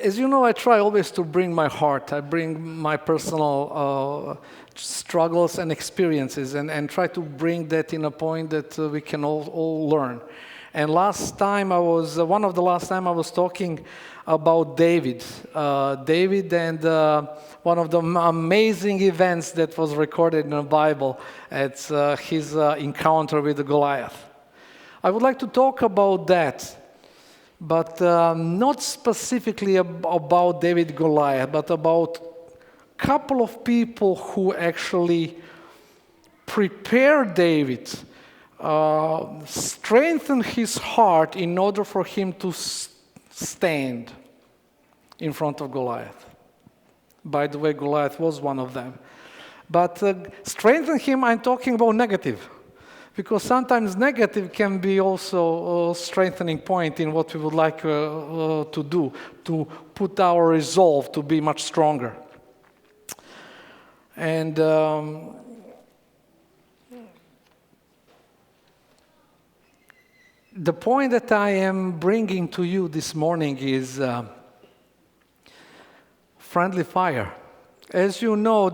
as you know, I try always to bring my heart. I bring my personal struggles and experiences and try to bring that in a point that we can all learn. And one of the last time I was talking about David. David and one of the amazing events that was recorded in the Bible. It's his encounter with Goliath. I would like to talk about that, but not specifically about David Goliath, but about a couple of people who actually prepared David, strengthened his heart in order for him to stand in front of Goliath. By the way, Goliath was one of them. But strengthen him, I'm talking about negative. Because sometimes negative can be also a strengthening point in what we would like to do, to put our resolve to be much stronger. And the point that I am bringing to you this morning is friendly fire. As you know,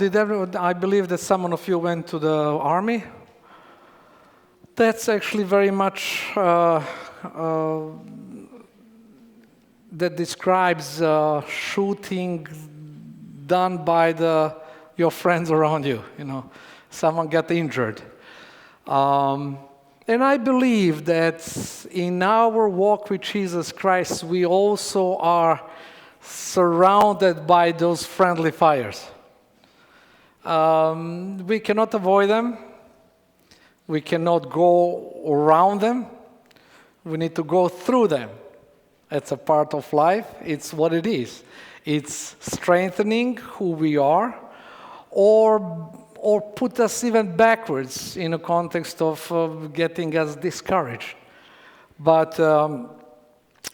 I believe that some of you went to the army. That's actually very much that describes shooting done by your friends around you. You know, someone got injured, and I believe that in our walk with Jesus Christ, we also are surrounded by those friendly fires. We cannot avoid them. We cannot go around them. We need to go through them. It's a part of life. It's what it is. It's strengthening who we are, or put us even backwards in a context of getting us discouraged. But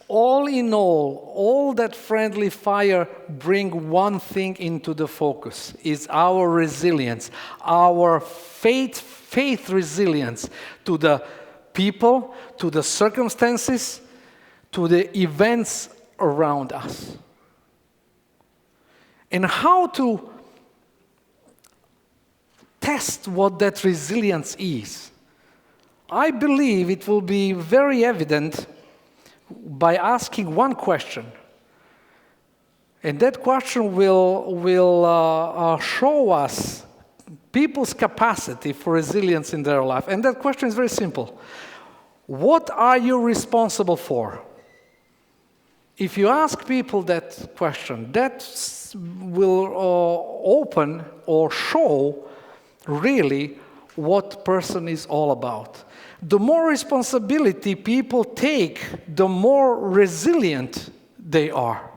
all in all that friendly fire bring one thing into the focus, is our resilience, our faith resilience to the people, to the circumstances, to the events around us. And how to test what that resilience is. I believe it will be very evident by asking one question. And that question will show us people's capacity for resilience in their life. And that question is very simple. What are you responsible for? If you ask people that question, that will open or show really what person is all about. The more responsibility people take, the more resilient they are.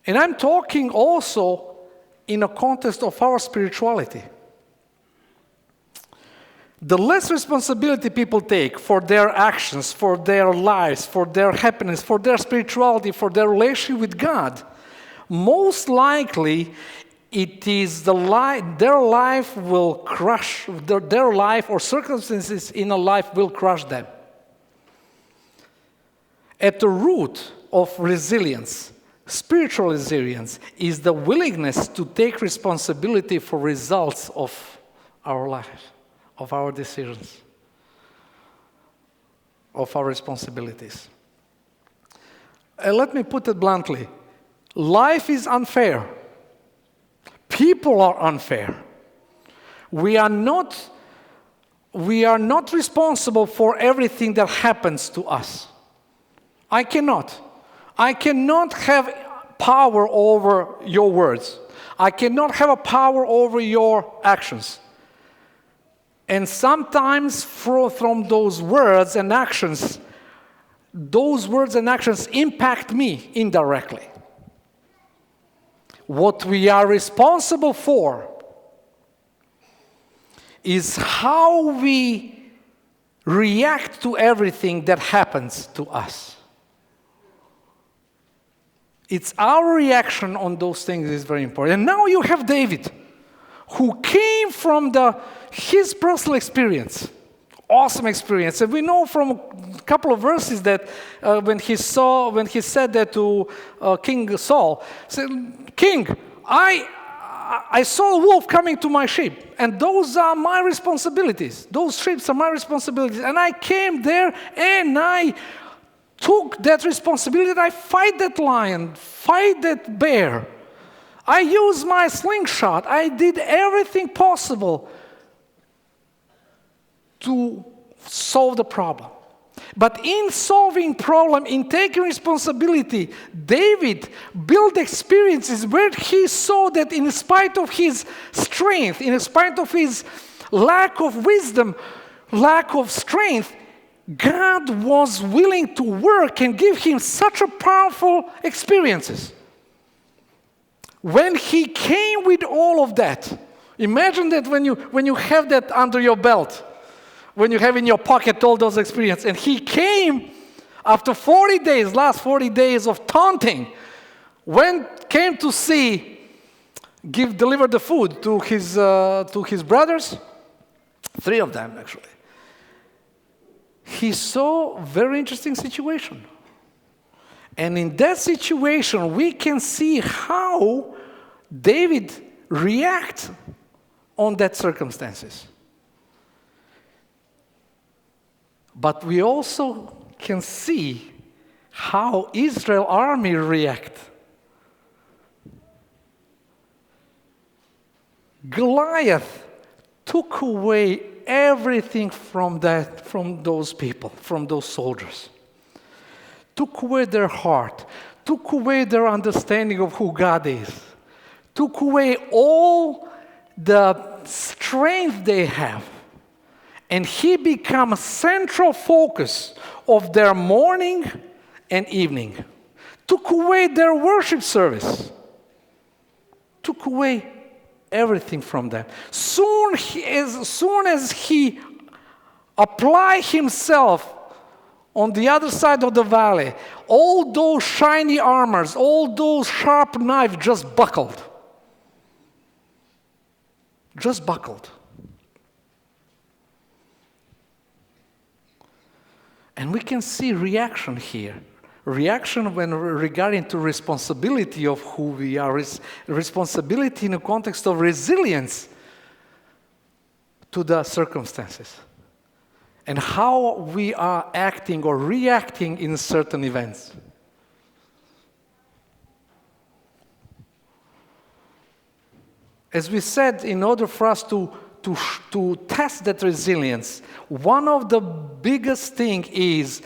And I'm talking also in a context of our spirituality. The less responsibility people take for their actions, for their lives, for their happiness, for their spirituality, for their relationship with God, most likely it is their life will crush, their life or circumstances in a life will crush them. At the root of resilience, spiritual resilience, is the willingness to take responsibility for results of our life, of our decisions, of our responsibilities. Let me put it bluntly. Life is unfair. People are unfair. We are not responsible for everything that happens to us. I cannot have power over your words. I cannot have a power over your actions. And sometimes from those words and actions impact me indirectly. What we are responsible for is how we react to everything that happens to us. It's our reaction on those things is very important. And now you have David, who came from his personal experience. Awesome experience. And we know from a couple of verses that when he said that to King Saul, said, King, I saw a wolf coming to my sheep, and those are my responsibilities. Those sheep are my responsibilities. And I came there and I took that responsibility. I fight that lion, fight that bear. I used my slingshot. I did everything possible to solve the problem. But in solving problem, in taking responsibility, David built experiences where he saw that in spite of his strength, in spite of his lack of wisdom, lack of strength, God was willing to work and give him such a powerful experiences. When he came with all of that, imagine that when you have that under your belt, when you have in your pocket all those experiences, and he came after 40 days, last 40 days of taunting, came to deliver the food to his brothers, 3 of them actually. He saw a very interesting situation. And in that situation, we can see how David reacts on that circumstances. But we also can see how Israel army react. Goliath took away everything from those people, from those soldiers. Took away their heart, took away their understanding of who God is, took away all the strength they have. And he became a central focus of their morning and evening. Took away their worship service. Took away everything from them. As soon as he applied himself on the other side of the valley, all those shiny armors, all those sharp knives just buckled. Just buckled. And we can see reaction here. Reaction when regarding to responsibility of who we are, responsibility in the context of resilience to the circumstances. And how we are acting or reacting in certain events. As we said, in order for us to test that resilience, one of the biggest things is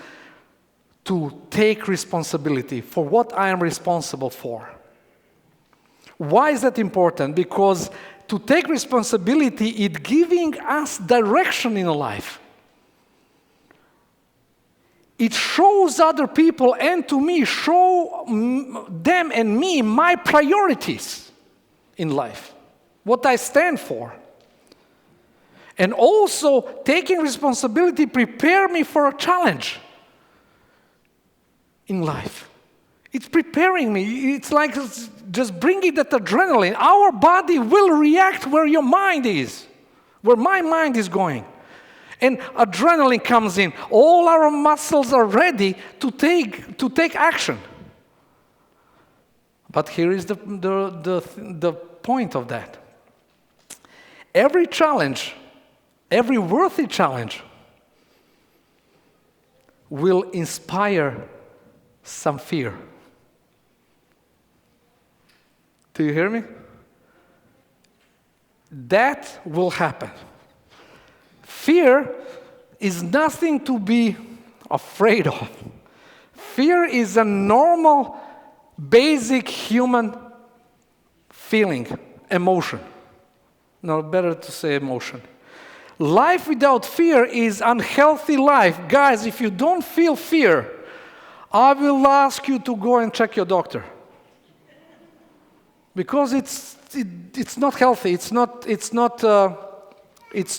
to take responsibility for what I am responsible for. Why is that important? Because to take responsibility, it's giving us direction in life. It shows other people and to me, show them and me my priorities in life, what I stand for. And also, taking responsibility prepare me for a challenge in life. It's preparing me. It's like just bringing that adrenaline. Our body will react where your mind is, where my mind is going. And adrenaline comes in. All our muscles are ready to take action. But here is the point of that. Every challenge, every worthy challenge will inspire some fear. Do you hear me? That will happen. Fear is nothing to be afraid of. Fear is a normal, basic human feeling, emotion. No, better to say emotion. Life without fear is unhealthy life. Guys, if you don't feel fear, I will ask you to go and check your doctor. Because it's not healthy, it's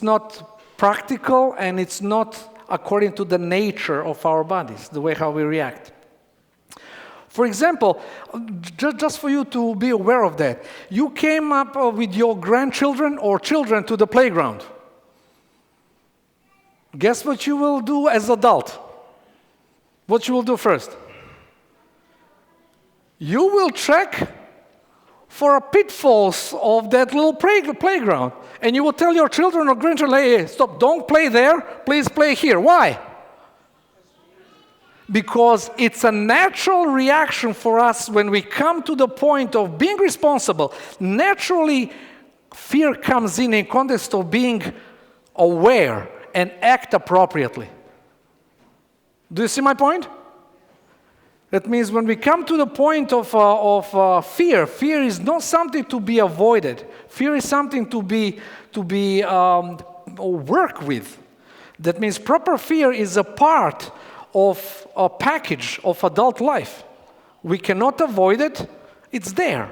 not practical, and it's not according to the nature of our bodies, the way how we react. For example, just for you to be aware of that, you came up with your grandchildren or children to the playground. Guess what you will do as adult? What you will do first? You will check for pitfalls of that little playground. And you will tell your children or grandchildren, hey, stop, don't play there, please play here. Why? Because it's a natural reaction for us when we come to the point of being responsible. Naturally, fear comes in context of being aware and act appropriately. Do you see my point? That means when we come to the point of fear, fear is not something to be avoided. Fear is something to be work with. That means proper fear is a part of a package of adult life. We cannot avoid it. It's there.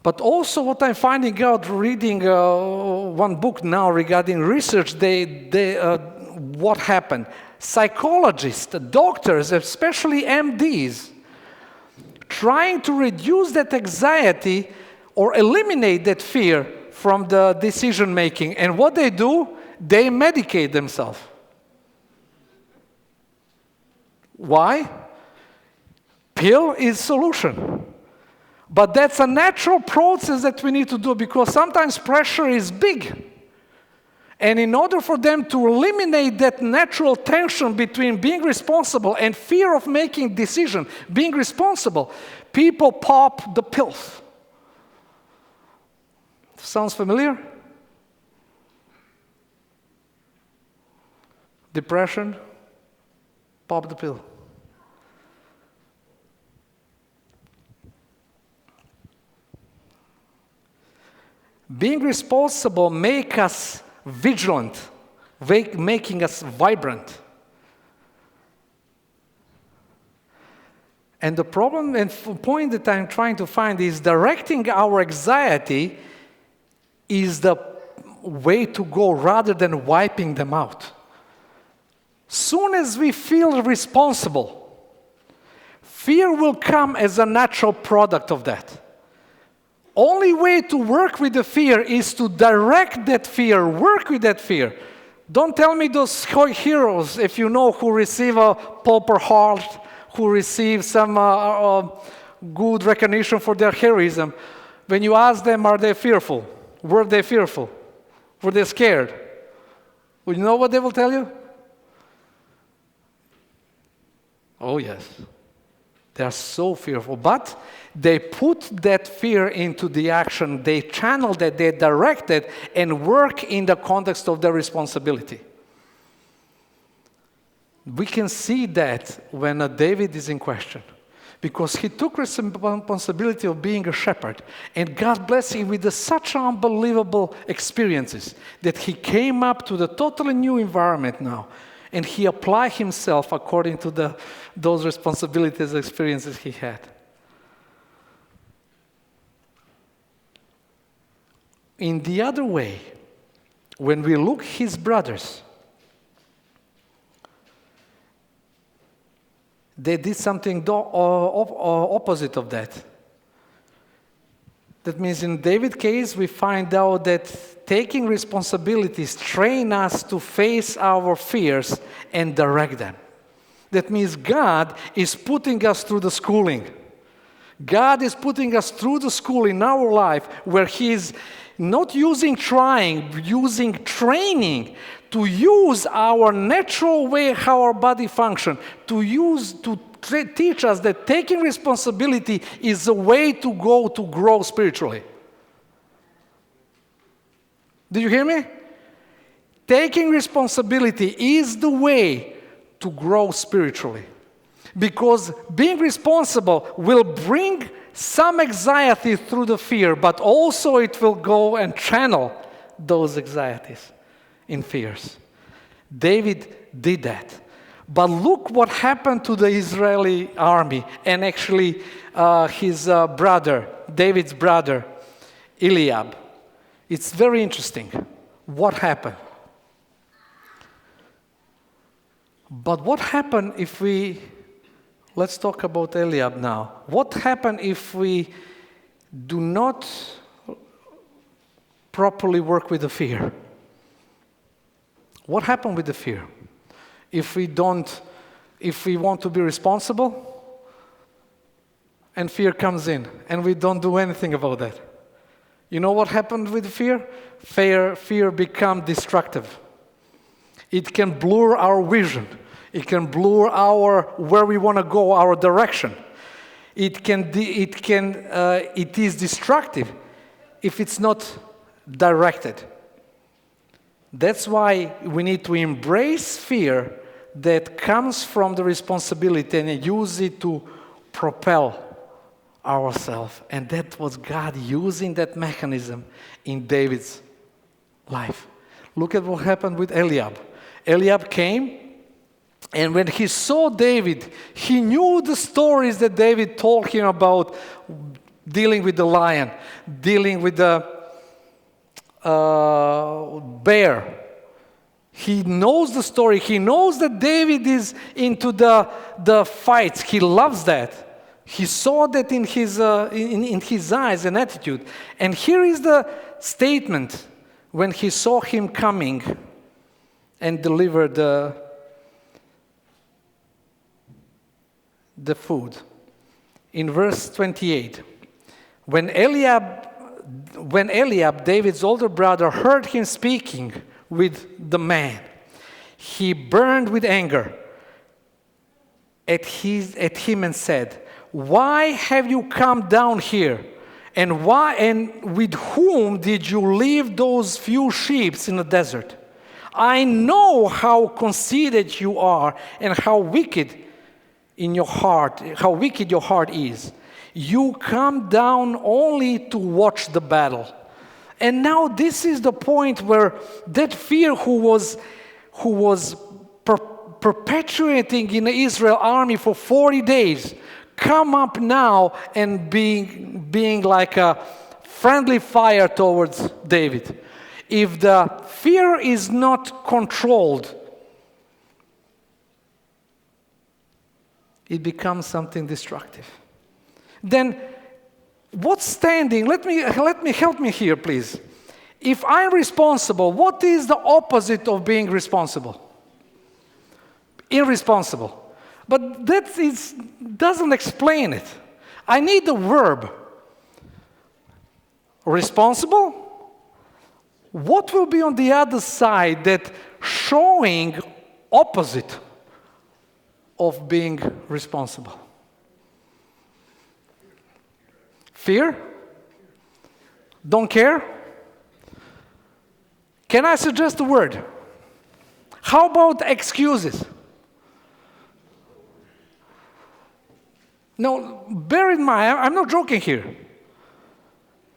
But also what I'm finding out reading one book now regarding research, what happened? Psychologists, doctors, especially MDs, trying to reduce that anxiety or eliminate that fear from the decision making. And what they do, they medicate themselves. Why? Pill is solution. But that's a natural process that we need to do because sometimes pressure is big. And in order for them to eliminate that natural tension between being responsible and fear of making decision, being responsible, people pop the pills. Sounds familiar? Depression, pop the pill. Being responsible makes us vigilant, making us vibrant. And the problem and point that I'm trying to find is directing our anxiety is the way to go rather than wiping them out. Soon as we feel responsible, fear will come as a natural product of that. Only way to work with the fear is to direct that fear, work with that fear. Don't tell me those heroes, if you know, who receive a Purple Heart, who receive some good recognition for their heroism. When you ask them, are they fearful? Were they fearful? Were they scared? Well, you know what they will tell you? Oh, yes. They are so fearful. But they put that fear into the action. They channel that, they direct it, and work in the context of their responsibility. We can see that when David is in question, because he took responsibility of being a shepherd, and God blessed him with such unbelievable experiences that he came up to the totally new environment now, and he applied himself according to those responsibilities, experiences he had. In the other way, when we look his brothers, they did something opposite of that. That means in David's case, we find out that taking responsibilities train us to face our fears and direct them. That means God is putting us through the schooling. God is putting us through the school in our life where He is not using training to use our natural way how our body functions, to teach us that taking responsibility is a way to go to grow spiritually. Did you hear me? Taking responsibility is the way to grow spiritually. Because being responsible will bring some anxiety through the fear, but also it will go and channel those anxieties in fears. David did that. But look what happened to the Israeli army and actually his brother, David's brother, Eliab. It's very interesting what happened. But what happened if let's talk about Eliab now. What happened if we do not properly work with the fear? What happened with the fear? If we want to be responsible, and fear comes in, and we don't do anything about that. You know what happened with fear? Fear becomes destructive. It can blur our vision. It can blur where we want to go, our direction. It is destructive if it's not directed. That's why we need to embrace fear that comes from the responsibility and use it to propel ourselves. And that was God using that mechanism in David's life. Look at what happened with Eliab. Eliab came, and when he saw David, he knew the stories that David told him about dealing with the lion, dealing with the bear. He knows the story. He knows that David is into the fights. He loves that. He saw that in his eyes and attitude. And here is the statement when he saw him coming and delivered the food. In verse 28, when Eliab, David's older brother, heard him speaking with the man, he burned with anger at him and said, "Why have you come down here? And with whom did you leave those few sheep in the desert? I know how conceited you are and how wicked your heart is. You come down only to watch the battle." And now this is the point where that fear who was perpetuating in the Israel army for 40 days come up now and being like a friendly fire towards David. If the fear is not controlled, it becomes something destructive. Then what's standing? Help me here, please. If I'm responsible, what is the opposite of being responsible? Irresponsible. But that doesn't explain it. I need the verb. Responsible? What will be on the other side that showing opposite of being responsible? Fear? Don't care? Can I suggest a word? How about excuses? No, bear in mind, I'm not joking here.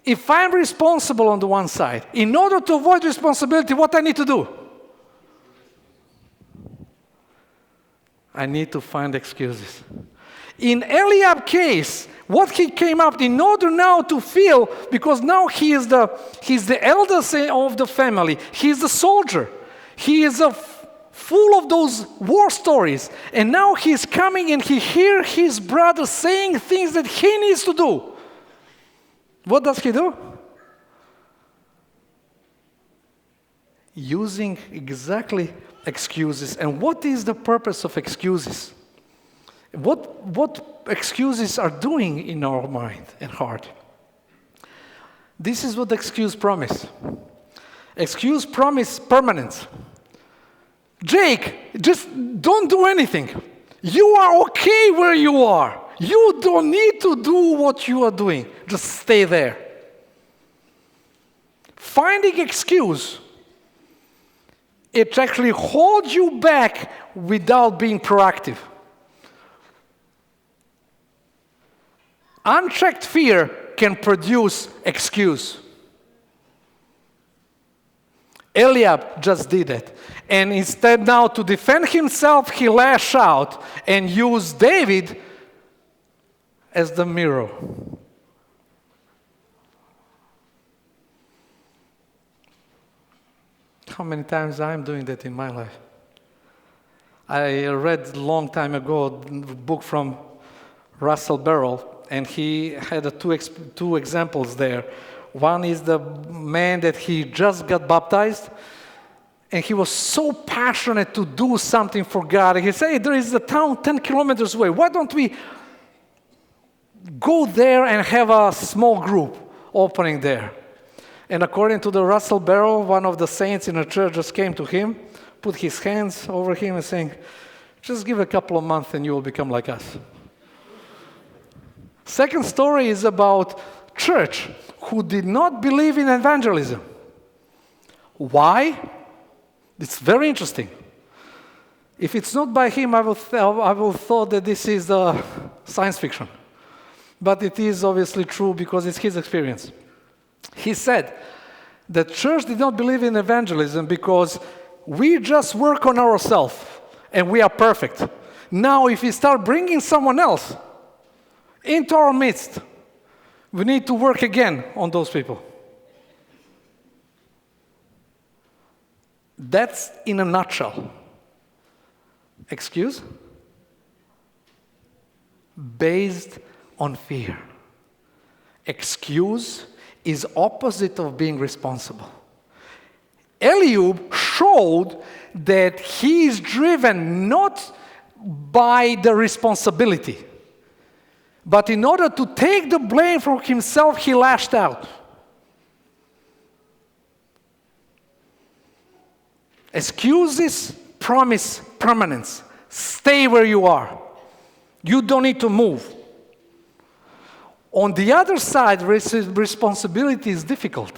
If I'm responsible on the one side, in order to avoid responsibility, what I need to do? I need to find excuses. In Eliab's case, what he came up in order now to feel, because now he's the eldest of the family, he's the soldier, he is full of those war stories, and now he's coming and he hears his brother saying things that he needs to do. What does he do? Using exactly excuses. And what is the purpose of excuses? What excuses are doing in our mind and heart? This is what excuse promise. Excuse promise permanence. Jake, just don't do anything. You are okay where you are. You don't need to do what you are doing. Just stay there. Finding excuse, it actually holds you back without being proactive. Unchecked fear can produce excuse. Eliab just did it. And instead now to defend himself, he lashed out and used David as the mirror. How many times I'm doing that in my life? I read a long time ago a book from Russell Barrell, and he had two examples there. One is the man that he just got baptized, And he was so passionate to do something for God. He said, hey, there is a town 10 kilometers away. Why don't we go there and have a small group opening there? And according to the Russell Barrow, one of the saints in the church just came to him, put his hands over him and saying, just give a couple of months and you will become like us. Second story is about church who did not believe in evangelism. Why? It's very interesting. If it's not by him, I will thought that this is science fiction. But it is obviously true because it's his experience. He said the church did not believe in evangelism because we just work on ourselves and we are perfect. Now, if we start bringing someone else into our midst, we need to work again on those people. That's in a nutshell. Excuse? Based on fear. Excuse is opposite of being responsible. Eliud showed that he is driven not by the responsibility, but in order to take the blame for himself, he lashed out. Excuses promise permanence. Stay where you are. You don't need to move. On the other side, responsibility is difficult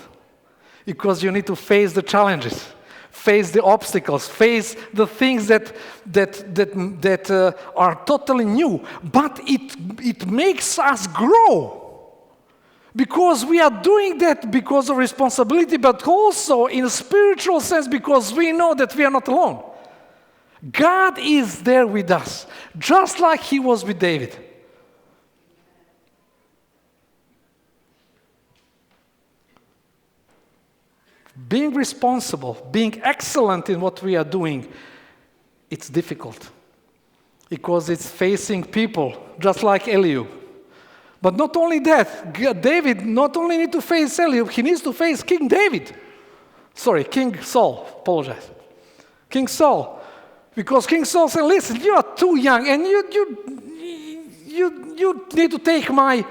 because you need to face the challenges, face the obstacles, face the things that are totally new. But it makes us grow. Because we are doing that because of responsibility, but also in a spiritual sense because we know that we are not alone. God is there with us, just like He was with David. Being responsible, being excellent in what we are doing, it's difficult. Because it's facing people, just like Eliud. But not only that, David not only needs to face Eliud, he needs to face King Saul, apologize. King Saul. Because King Saul said, listen, you are too young and you need to take my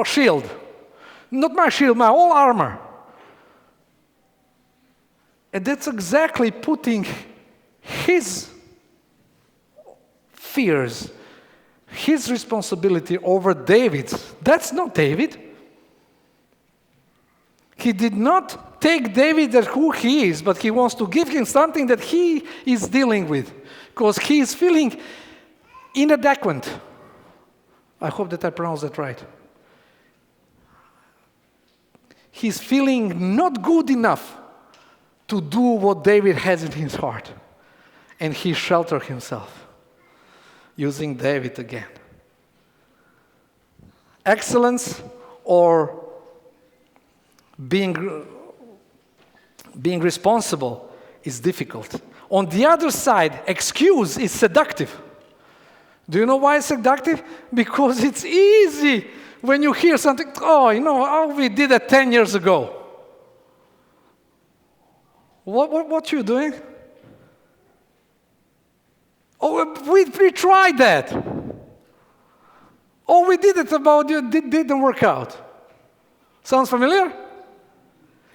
shield. Not my shield, my whole armor. And that's exactly putting his fears, his responsibility over David's. That's not David. He did not take David as who he is, but he wants to give him something that he is dealing with, because he is feeling inadequate. I hope that I pronounced that right. He's feeling not good enough to do what David has in his heart. And he sheltered himself, using David again. Excellence or being responsible is difficult. On the other side, excuse is seductive. Do you know why it's seductive? Because it's easy when you hear something, we did that 10 years ago. What you doing? Oh, we tried that. Oh, we did it about you, didn't work out. Sounds familiar?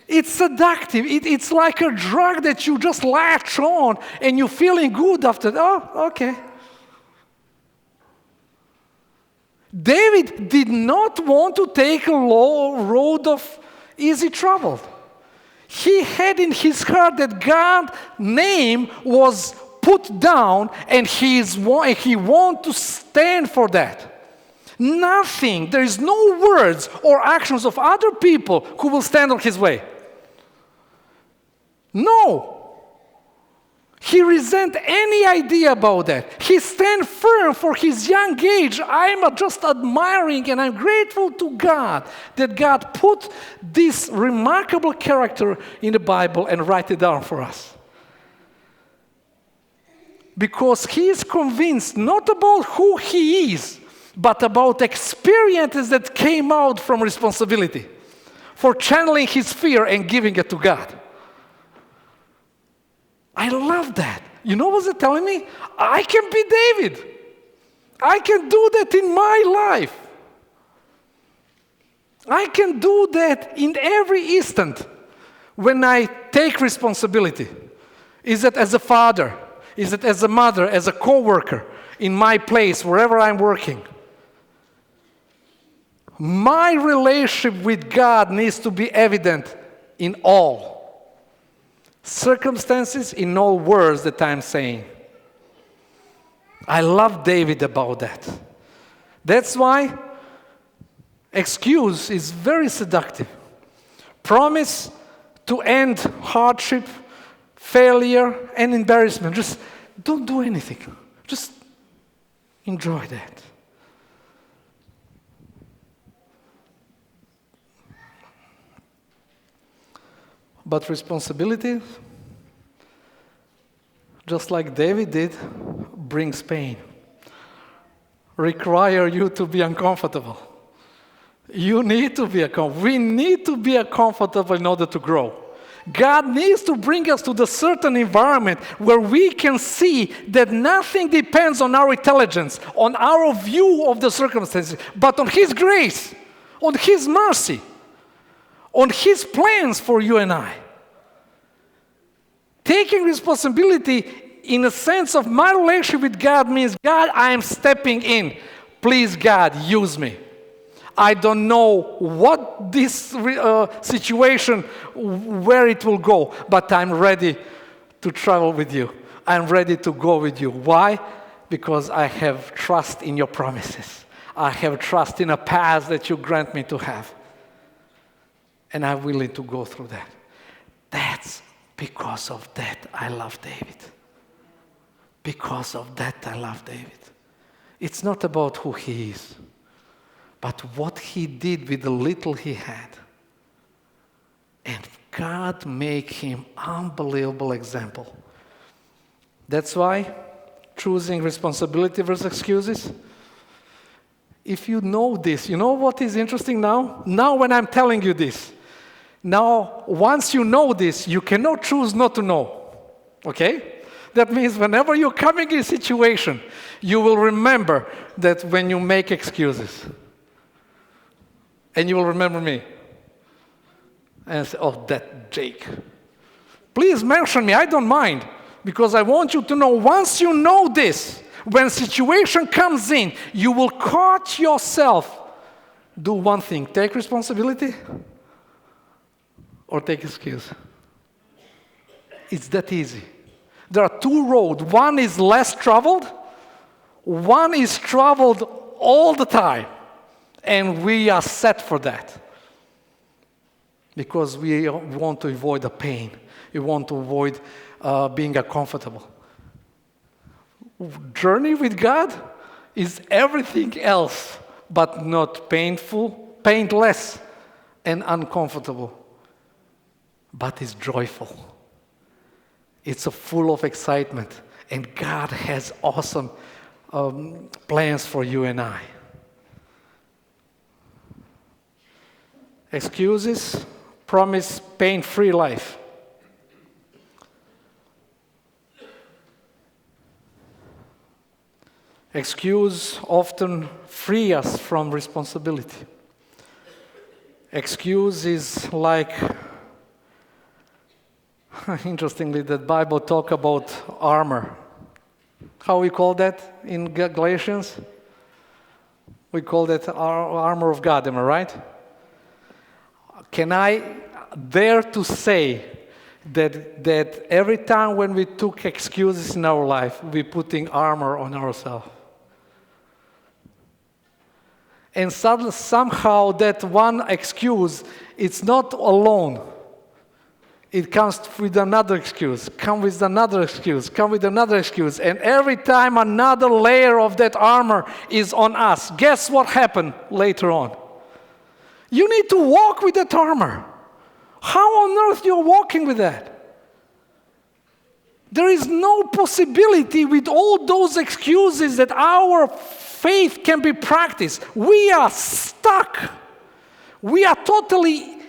It's seductive. It's like a drug that you just latch on and you're feeling good after. Oh, okay. David did not want to take a low road of easy travel. He had in his heart that God's name was put down and he wants to stand for that. Nothing, there is no words or actions of other people who will stand on his way. No. He resents any idea about that. He stands firm for his young age. I'm just admiring and I'm grateful to God that God put this remarkable character in the Bible and write it down for us. Because he is convinced not about who he is, but about experiences that came out from responsibility for channeling his fear and giving it to God. I love that. You know what they're telling me? I can be David. I can do that in my life. I can do that in every instant when I take responsibility. Is it as a father? Is it as a mother, as a co-worker, in my place, wherever I'm working? My relationship with God needs to be evident in all circumstances, in all words that I'm saying. I love David about that. That's why excuse is very seductive. Promise to end hardship, failure, and embarrassment. Just don't do anything. Just enjoy that. But responsibility, just like David did, brings pain. Require you to be uncomfortable. You need to be uncomfortable. We need to be uncomfortable in order to grow. God needs to bring us to the certain environment where we can see that nothing depends on our intelligence, on our view of the circumstances, but on His grace, on His mercy, on His plans for you and I. Taking responsibility in a sense of my relationship with God means, God, I am stepping in. Please, God, use me. I don't know what this situation, where it will go, but I'm ready to travel with you. I'm ready to go with you. Why? Because I have trust in your promises. I have trust in a path that you grant me to have. And I'm willing to go through that. That's because of that I love David. Because of that I love David. It's not about who he is, but what he did with the little he had. And God made him unbelievable example. That's why choosing responsibility versus excuses. If you know this, you know what is interesting now? Now when I'm telling you this, now once you know this, you cannot choose not to know. Okay? That means whenever you're coming in a situation, you will remember that when you make excuses. And you will remember me. And say, oh, that Jake. Please mention me, I don't mind. Because I want you to know, once you know this, when situation comes in, you will catch yourself. Do one thing, take responsibility or take excuse. It's that easy. There are two roads. One is less traveled. One is traveled all the time. And we are set for that. Because we want to avoid the pain. We want to avoid being uncomfortable. Journey with God is everything else but not painful, painless, and uncomfortable. But it's joyful. It's full of excitement. And God has awesome plans for you and I. Excuses promise pain-free life. Excuse often free us from responsibility. Excuse is like, interestingly, the Bible talk about armor. How we call that in Galatians? We call that armor of God, am I right? Can I dare to say that every time when we took excuses in our life, we're putting armor on ourselves? And somehow that one excuse, it's not alone. It comes with another excuse, come with another excuse, come with another excuse. And every time another layer of that armor is on us, guess what happened later on? You need to walk with that armor. How on earth you're walking with that? There is no possibility with all those excuses that our faith can be practiced. We are stuck. We are totally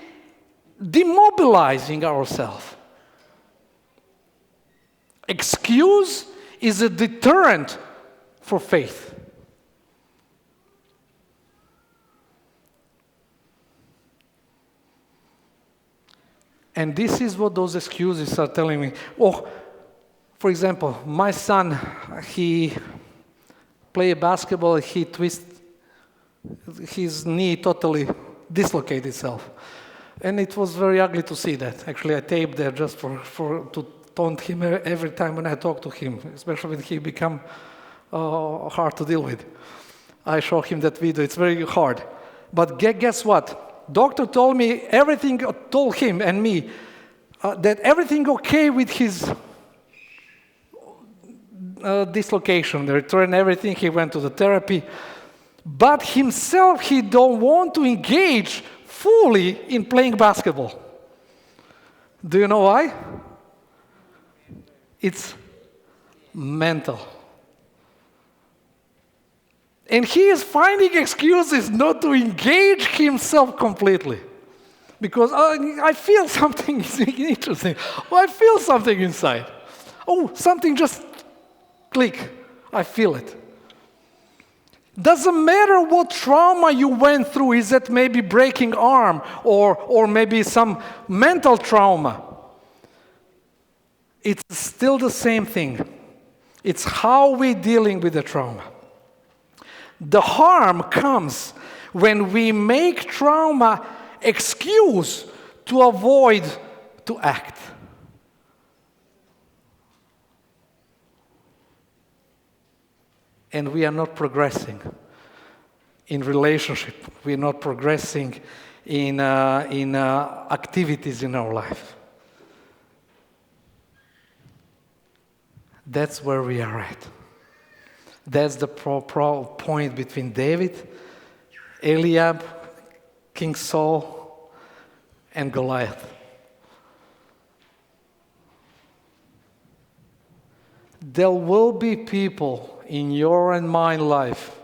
demobilizing ourselves. Excuse is a deterrent for faith. And this is what those excuses are telling me. Oh, for example, my son, he played basketball, he twisted his knee, totally dislocated itself. And it was very ugly to see that. Actually, I taped there just to taunt him every time when I talk to him, especially when he become hard to deal with. I show him that video. It's very hard. But guess what? Doctor told me everything, told him and me that everything okay with his dislocation. They returned everything. He went to the therapy. But himself, he don't want to engage fully in playing basketball. Do you know why? It's mental. And he is finding excuses not to engage himself completely. Because I feel something interesting. Oh, I feel something inside. Oh, something just click. I feel it. Doesn't matter what trauma you went through. Is it maybe breaking arm or maybe some mental trauma? It's still the same thing. It's how we're dealing with the trauma. The harm comes when we make trauma excuse to avoid to act. And we are not progressing in relationship. We are not progressing in activities in our life. That's where we are at. That's the point between David, Eliab, King Saul, and Goliath. There will be people in your and my life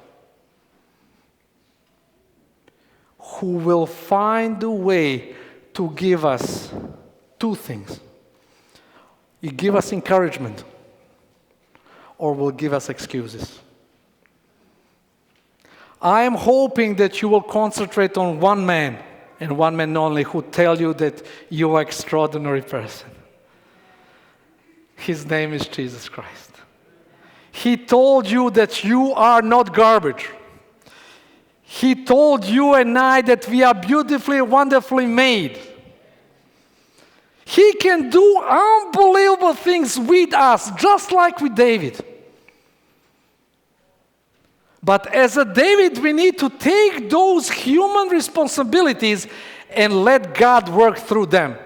who will find a way to give us two things. You give us encouragement, or will give us excuses. I am hoping that you will concentrate on one man, and one man only, who tell you that you are an extraordinary person. His name is Jesus Christ. He told you that you are not garbage. He told you and I that we are beautifully, wonderfully made. He can do unbelievable things with us, just like with David. But as a David, we need to take those human responsibilities and let God work through them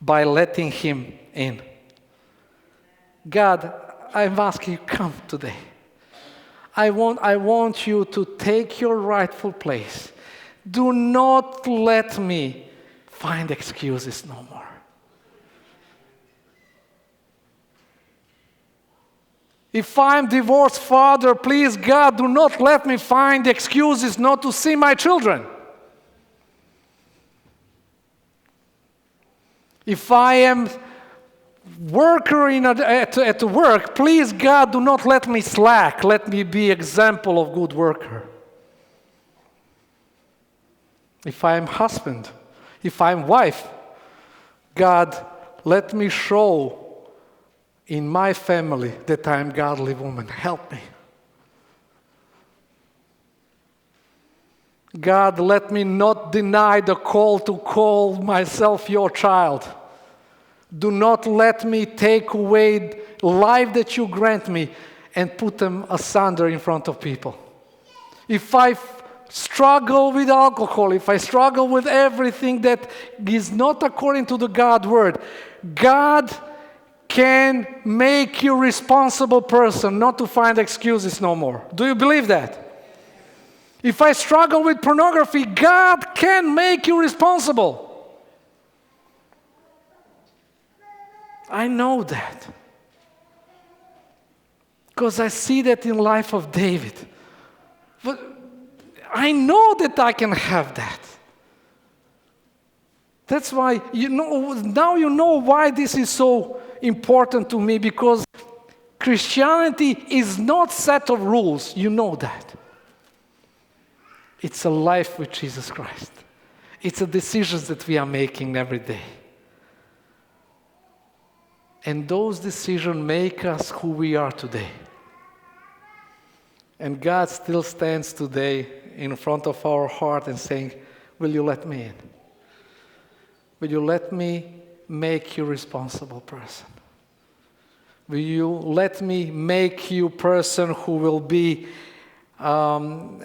by letting Him in. God, I'm asking you, come today. I want you to take your rightful place. Do not let me find excuses no more. If I'm divorced father, please God, do not let me find excuses not to see my children. If I am worker at work, please God, do not let me slack. Let me be example of good worker. If I am husband, if I am wife, God, let me show in my family that I am godly woman. Help me. God, let me not deny the call to call myself your child. Do not let me take away life that you grant me and put them asunder in front of people. If I struggle with alcohol, if I struggle with everything that is not according to the God word, God can make you responsible person, not to find excuses no more. Do you believe that? If I struggle with pornography, God can make you responsible. I know that. Because I see that in life of David. But I know that I can have that. That's why, now you know why this is so important to me, because Christianity is not set of rules. You know that. It's a life with Jesus Christ. It's a decisions that we are making every day. And those decisions make us who we are today. And God still stands today in front of our heart and saying, will you let me in? Will you let me make you a responsible person? Will you let me make you a person who will be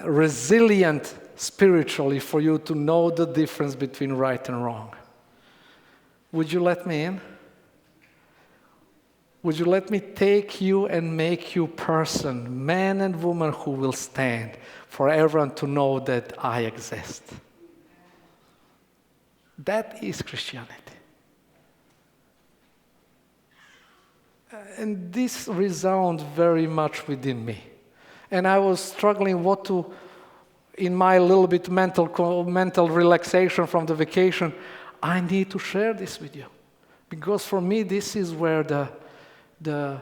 resilient spiritually for you to know the difference between right and wrong? Would you let me in? Would you let me take you and make you a person, man and woman, who will stand for everyone to know that I exist? That is Christianity. And this resounds very much within me. And I was struggling in my little bit mental relaxation from the vacation, I need to share this with you. Because for me, this is where the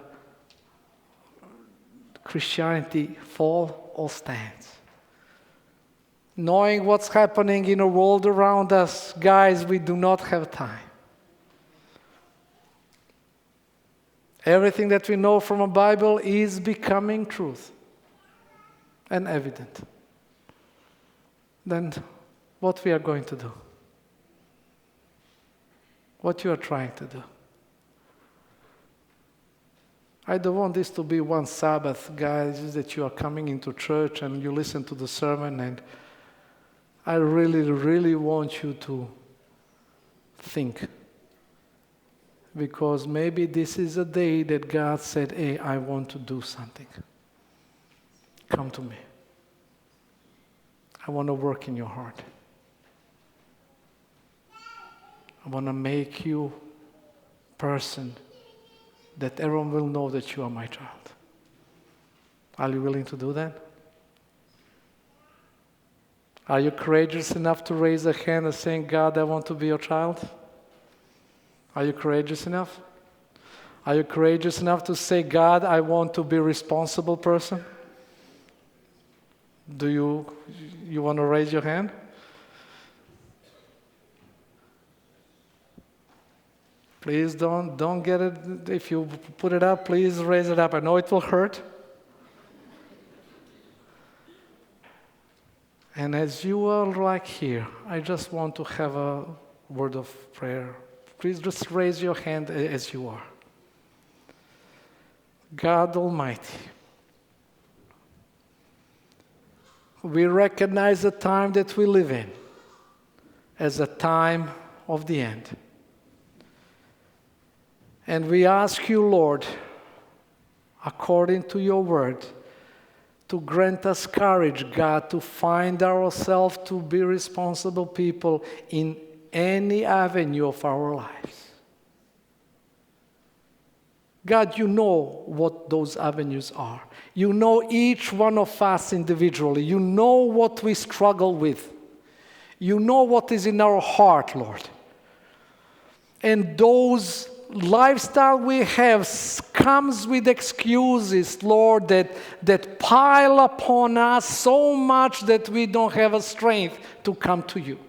Christianity fall or stands. Knowing what's happening in the world around us, guys, we do not have time. Everything that we know from the Bible is becoming truth and evident. Then what we are going to do? What you are trying to do? I don't want this to be one Sabbath, guys, that you are coming into church and you listen to the sermon, and I really, really want you to think. Because maybe this is a day that God said, hey, I want to do something. Come to me. I want to work in your heart. I want to make you a person that everyone will know that you are my child. Are you willing to do that? Are you courageous enough to raise a hand and saying, God, I want to be your child? Are you courageous enough? Are you courageous enough to say, God, I want to be a responsible person? Do you want to raise your hand? Please don't get it. If you put it up, please raise it up. I know it will hurt. And as you are like here, I just want to have a word of prayer. Please just raise your hand as you are. God Almighty, we recognize the time that we live in as a time of the end. And we ask you, Lord, according to your word, to grant us courage, God, to find ourselves to be responsible people in any avenue of our lives. God, you know what those avenues are. You know each one of us individually. You know what we struggle with. You know what is in our heart, Lord. And those lifestyle we have comes with excuses, Lord, that pile upon us so much that we don't have a strength to come to you.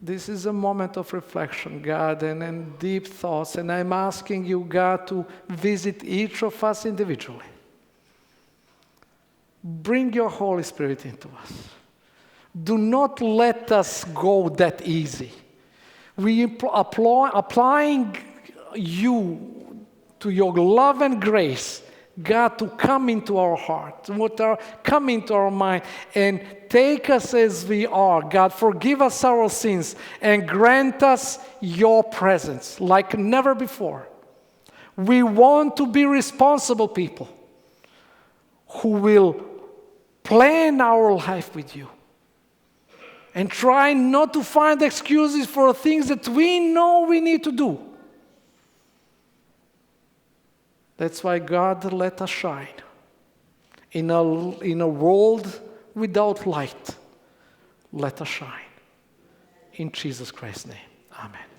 This is a moment of reflection, God, and deep thoughts, and I'm asking you, God, to visit each of us individually. Bring your Holy Spirit into us. Do not let us go that easy. We applying you to your love and grace, God, to come into our heart, come into our mind, and take us as we are. God, forgive us our sins and grant us your presence like never before. We want to be responsible people who will plan our life with you. And try not to find excuses for things that we know we need to do. That's why God let us shine in a world without light. let us shine. In Jesus Christ's name, amen.